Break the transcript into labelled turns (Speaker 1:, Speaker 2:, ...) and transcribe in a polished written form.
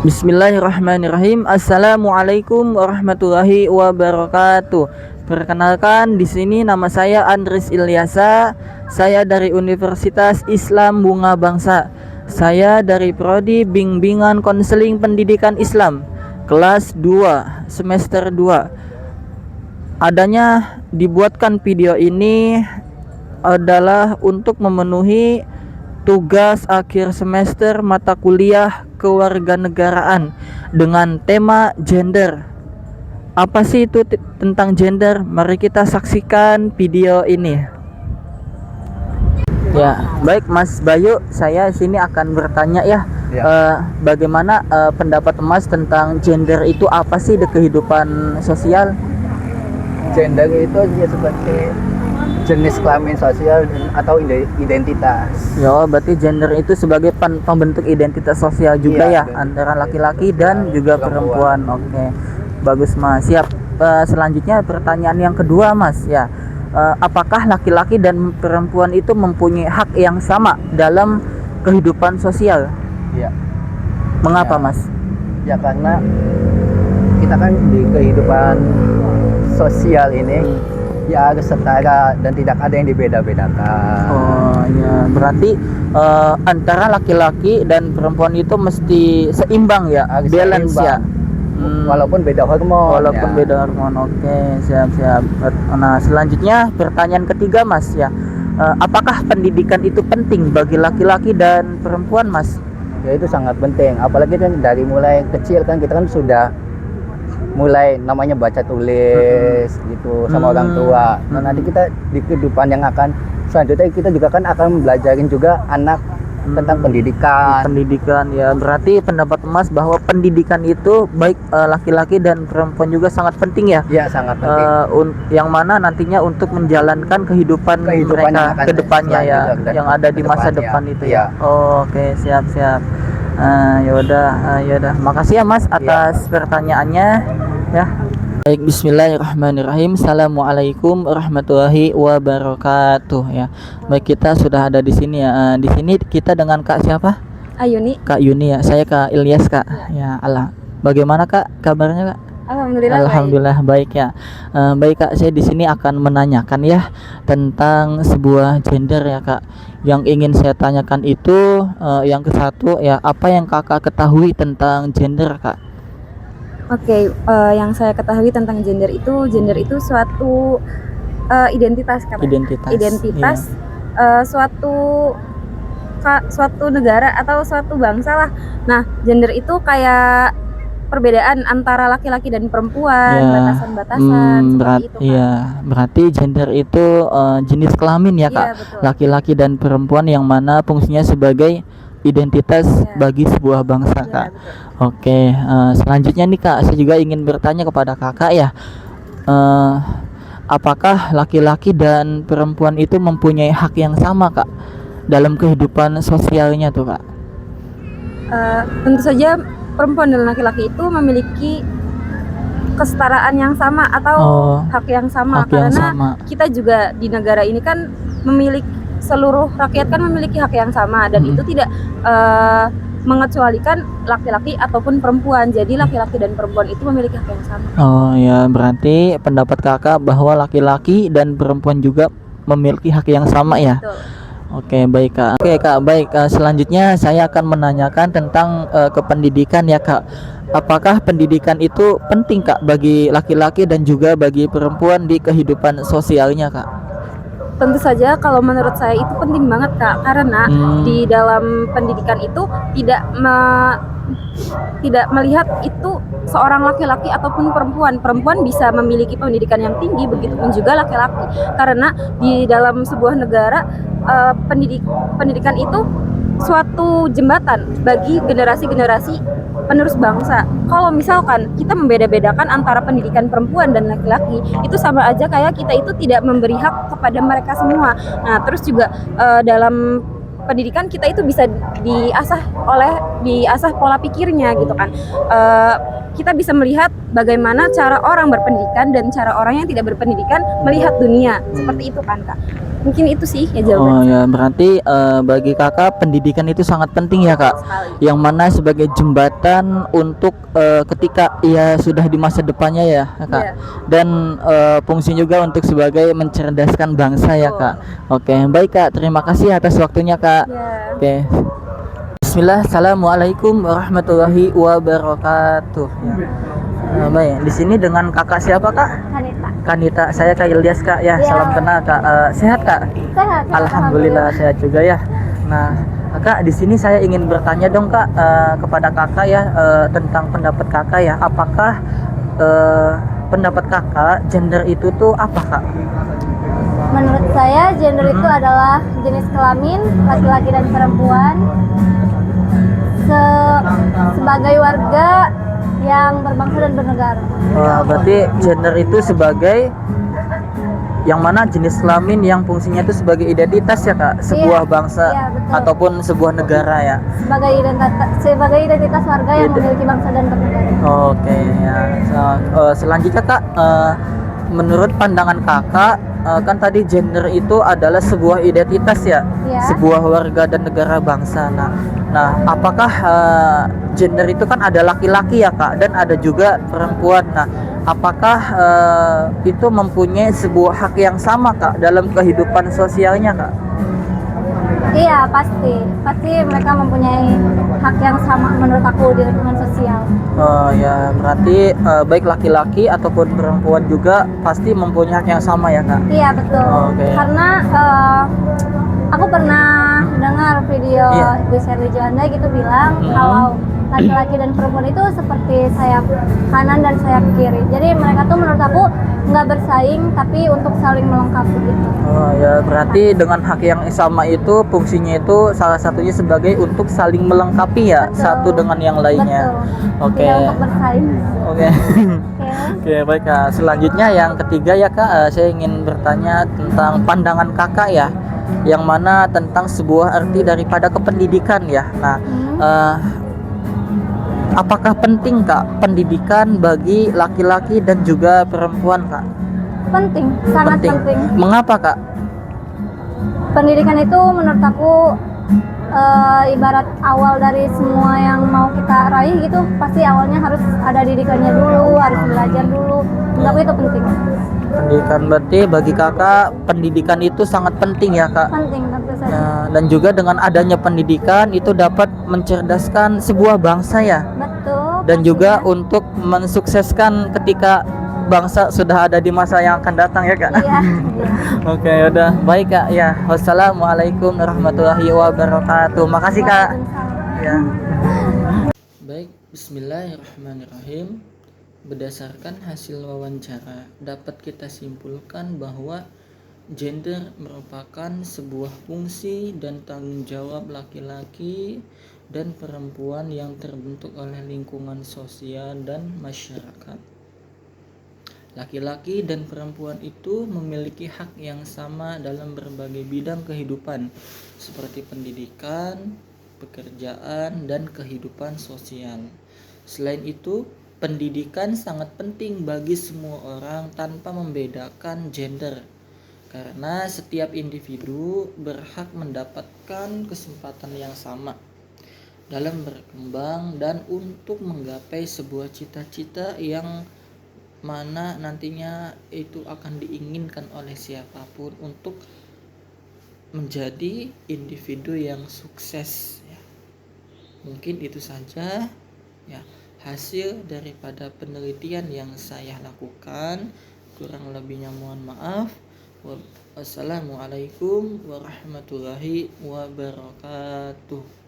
Speaker 1: Bismillahirrahmanirrahim. Assalamualaikum warahmatullahi wabarakatuh. Perkenalkan, di sini nama saya Andris Ilyasa. Saya dari Universitas Islam Bunga Bangsa. Saya dari Prodi Bimbingan Konseling Pendidikan Islam, kelas 2, semester 2. Adanya dibuatkan video ini adalah untuk memenuhi tugas akhir semester mata kuliah kewarganegaraan dengan tema gender. Apa sih itu tentang gender? Mari kita saksikan video ini. Ya, baik Mas Bayu, saya sini akan bertanya ya. Bagaimana pendapat Mas tentang gender itu apa sih di kehidupan sosial?
Speaker 2: Gender itu ya seperti jenis kelamin sosial atau identitas.
Speaker 1: Ya, berarti gender itu sebagai pembentuk identitas sosial juga ya, antara laki-laki dan juga perempuan. Oke, bagus Mas. Siap. Selanjutnya pertanyaan yang kedua Mas ya. Apakah laki-laki dan perempuan itu mempunyai hak yang sama dalam kehidupan sosial?
Speaker 2: Iya.
Speaker 1: Mengapa
Speaker 2: Ya.
Speaker 1: Mas?
Speaker 2: Ya karena kita kan di kehidupan sosial ini ya harus setara dan tidak ada yang dibeda-bedakan.
Speaker 1: Oh ya, berarti antara laki-laki dan perempuan itu mesti seimbang ya,
Speaker 2: Harus
Speaker 1: balance
Speaker 2: seimbang.
Speaker 1: ya.
Speaker 2: Walaupun beda hormon.
Speaker 1: Walaupun
Speaker 2: ya.
Speaker 1: beda hormon. Oke, siap. Nah, selanjutnya pertanyaan ketiga Mas ya. Apakah pendidikan itu penting bagi laki-laki dan perempuan Mas?
Speaker 2: Ya itu sangat penting. Apalagi kan dari mulai kecil kan kita kan sudah mulai namanya baca tulis gitu sama orang tua. Nah, nanti kita di kehidupan yang akan selanjutnya kita juga kan akan belajarin juga anak tentang pendidikan.
Speaker 1: Pendidikan ya, berarti pendapat Mas bahwa pendidikan itu baik laki-laki dan perempuan juga sangat penting ya.
Speaker 2: Ya, sangat penting.
Speaker 1: Yang mana nantinya untuk menjalankan kehidupan mereka
Speaker 2: yang akan
Speaker 1: ke depannya ya, yang ada di masa depan itu ya. Oke, siap. Yaudah. Makasih ya Mas atas pertanyaannya ya. Baik, bismillahirrahmanirrahim. Assalamualaikum warahmatullahi wabarakatuh ya. Baik, kita sudah ada di sini ya. Di sini kita dengan Kak siapa?
Speaker 3: Ayuni.
Speaker 1: Kak Yuni ya. Saya Kak Ilyas Kak. Ya, Allah. Bagaimana Kak kabarnya Kak?
Speaker 3: Alhamdulillah
Speaker 1: Baik ya. Baik Kak, saya di sini akan menanyakan ya tentang sebuah gender ya Kak. Yang ingin saya tanyakan itu yang ke satu ya, apa yang Kakak ketahui tentang gender Kak?
Speaker 3: Oke, yang saya ketahui tentang gender itu suatu identitas kan? Identitas suatu negara atau suatu bangsa lah. Nah, gender itu kayak perbedaan antara laki-laki dan perempuan, batasan-batasan seperti itu.
Speaker 1: Iya, berarti gender itu jenis kelamin ya Kak.
Speaker 3: Betul.
Speaker 1: Laki-laki dan perempuan yang mana fungsinya sebagai identitas bagi sebuah bangsa Kak.
Speaker 3: Betul.
Speaker 1: Oke, selanjutnya nih Kak, saya juga ingin bertanya kepada Kakak ya. Apakah laki-laki dan perempuan itu mempunyai hak yang sama Kak dalam kehidupan sosialnya tuh Kak?
Speaker 3: Tentu saja perempuan dan laki-laki itu memiliki kesetaraan yang sama atau hak yang sama, karena kita juga di negara ini kan seluruh rakyat kan memiliki hak yang sama, dan itu tidak mengecualikan laki-laki ataupun perempuan. Jadi laki-laki dan perempuan itu memiliki hak yang sama.
Speaker 1: Oh ya, berarti pendapat Kakak bahwa laki-laki dan perempuan juga memiliki hak yang sama ya.
Speaker 3: Betul.
Speaker 1: Oke, baik Kak. Oke Kak, baik. Selanjutnya saya akan menanyakan tentang kependidikan ya Kak. Apakah pendidikan itu penting Kak bagi laki-laki dan juga bagi perempuan di kehidupan sosialnya Kak?
Speaker 3: Tentu saja kalau menurut saya itu penting banget Kak, karena di dalam pendidikan itu tidak melihat itu seorang laki-laki ataupun perempuan. Perempuan bisa memiliki pendidikan yang tinggi, begitupun juga laki-laki, karena di dalam sebuah negara pendidikan itu suatu jembatan bagi generasi-generasi penerus bangsa. Kalau misalkan kita membeda-bedakan antara pendidikan perempuan dan laki-laki, itu sama aja kayak kita itu tidak memberi hak kepada mereka semua. Nah, terus juga dalam pendidikan kita itu bisa diasah oleh diasah pola pikirnya gitu kan. Kita bisa melihat bagaimana cara orang berpendidikan dan cara orang yang tidak berpendidikan melihat dunia, seperti itu kan Kak. Mungkin itu sih ya jawaban
Speaker 1: Oh
Speaker 3: saya.
Speaker 1: ya, berarti bagi kakak pendidikan itu sangat penting ya kak.
Speaker 3: Sekali.
Speaker 1: Yang mana sebagai jembatan untuk ketika ia sudah di masa depannya ya kak.
Speaker 3: Iya.
Speaker 1: Dan fungsi juga untuk sebagai mencerdaskan bangsa ya kak. Oke, baik kak. Terima kasih atas waktunya kak.
Speaker 3: Ya.
Speaker 1: Oke. Bismillah, assalamualaikum warahmatullahi wabarakatuh. Ya. Baik, di sini dengan kakak siapa kak?
Speaker 3: Kanita.
Speaker 1: Kanita, saya Kak Ilyas kak ya.
Speaker 3: Ya.
Speaker 1: Salam kenal kak. Sehat kak?
Speaker 3: Sehat.
Speaker 1: Alhamdulillah sehat juga ya. Nah, Kak, di sini saya ingin bertanya dong Kak kepada Kakak ya tentang pendapat Kakak ya. Apakah pendapat Kakak gender itu tuh apa Kak?
Speaker 4: Menurut saya gender itu adalah jenis kelamin laki-laki dan perempuan sebagai warga yang berbangsa dan bernegara.
Speaker 1: Berarti gender itu sebagai yang mana jenis kelamin yang fungsinya itu sebagai identitas ya Kak, sebuah bangsa
Speaker 4: iya, betul.
Speaker 1: ataupun sebuah negara ya.
Speaker 4: Sebagai identitas warga yang memiliki bangsa dan bernegara.
Speaker 1: Oke ya. Selanjutnya Kak, menurut pandangan Kakak kan tadi gender itu adalah sebuah identitas ya,
Speaker 4: Iya.
Speaker 1: sebuah warga dan negara bangsa. Nah, apakah gender itu kan ada laki-laki ya Kak dan ada juga perempuan. Nah, apakah itu mempunyai sebuah hak yang sama Kak dalam kehidupan sosialnya Kak?
Speaker 4: Iya, pasti mereka mempunyai hak yang sama menurut aku di lingkungan sosial.
Speaker 1: Ya berarti baik laki-laki ataupun perempuan juga pasti mempunyai hak yang sama ya Kak?
Speaker 4: Iya, betul.
Speaker 1: Oke.
Speaker 4: Karena aku pernah dengar video
Speaker 1: Iya.
Speaker 4: Bu Sherly Juanda gitu bilang kalau laki-laki dan perempuan itu seperti sayap kanan dan sayap kiri. Jadi mereka tuh menurut aku nggak bersaing tapi untuk saling melengkapi gitu.
Speaker 1: Ya berarti dengan hak yang sama itu fungsinya itu salah satunya sebagai untuk saling melengkapi ya.
Speaker 4: Betul.
Speaker 1: Satu dengan yang lainnya.
Speaker 4: Betul.
Speaker 1: Oke.
Speaker 4: Tidak untuk bersaing.
Speaker 1: Oke.
Speaker 4: Oke.
Speaker 1: Oke baik Kak. Selanjutnya yang ketiga ya Kak, saya ingin bertanya tentang pandangan Kakak ya, yang mana tentang sebuah arti daripada kependidikan ya. Nah, apakah penting Kak pendidikan bagi laki-laki dan juga perempuan Kak?
Speaker 4: Penting, sangat penting.
Speaker 1: Mengapa Kak?
Speaker 4: Pendidikan itu menurut aku ibarat awal dari semua yang mau kita raih gitu, pasti awalnya harus ada didikannya dulu, harus belajar dulu. Menurut aku itu penting.
Speaker 1: Pendidikan berarti bagi Kakak pendidikan itu sangat penting ya Kak.
Speaker 4: Penting tentu saja.
Speaker 1: Nah, dan juga dengan adanya pendidikan itu dapat mencerdaskan sebuah bangsa ya.
Speaker 4: Betul.
Speaker 1: Dan juga
Speaker 4: pastinya.
Speaker 1: untuk mensukseskan ketika bangsa sudah ada di masa yang akan datang ya Kak.
Speaker 4: Iya.
Speaker 1: Oke, udah baik Kak ya. Wassalamualaikum warahmatullahi wabarakatuh. Makasih Kak. Ya. Baik, bismillahirrahmanirrahim. Berdasarkan hasil wawancara, dapat kita simpulkan bahwa gender merupakan sebuah fungsi dan tanggung jawab laki-laki dan perempuan yang terbentuk oleh lingkungan sosial dan masyarakat. Laki-laki dan perempuan itu memiliki hak yang sama dalam berbagai bidang kehidupan, seperti pendidikan, pekerjaan, dan kehidupan sosial. Selain itu, pendidikan sangat penting bagi semua orang tanpa membedakan gender, karena setiap individu berhak mendapatkan kesempatan yang sama dalam berkembang dan untuk menggapai sebuah cita-cita yang mana nantinya itu akan diinginkan oleh siapapun untuk menjadi individu yang sukses ya. Mungkin itu saja ya hasil daripada penelitian yang saya lakukan. Kurang lebihnya mohon maaf. Wassalamualaikum warahmatullahi wabarakatuh.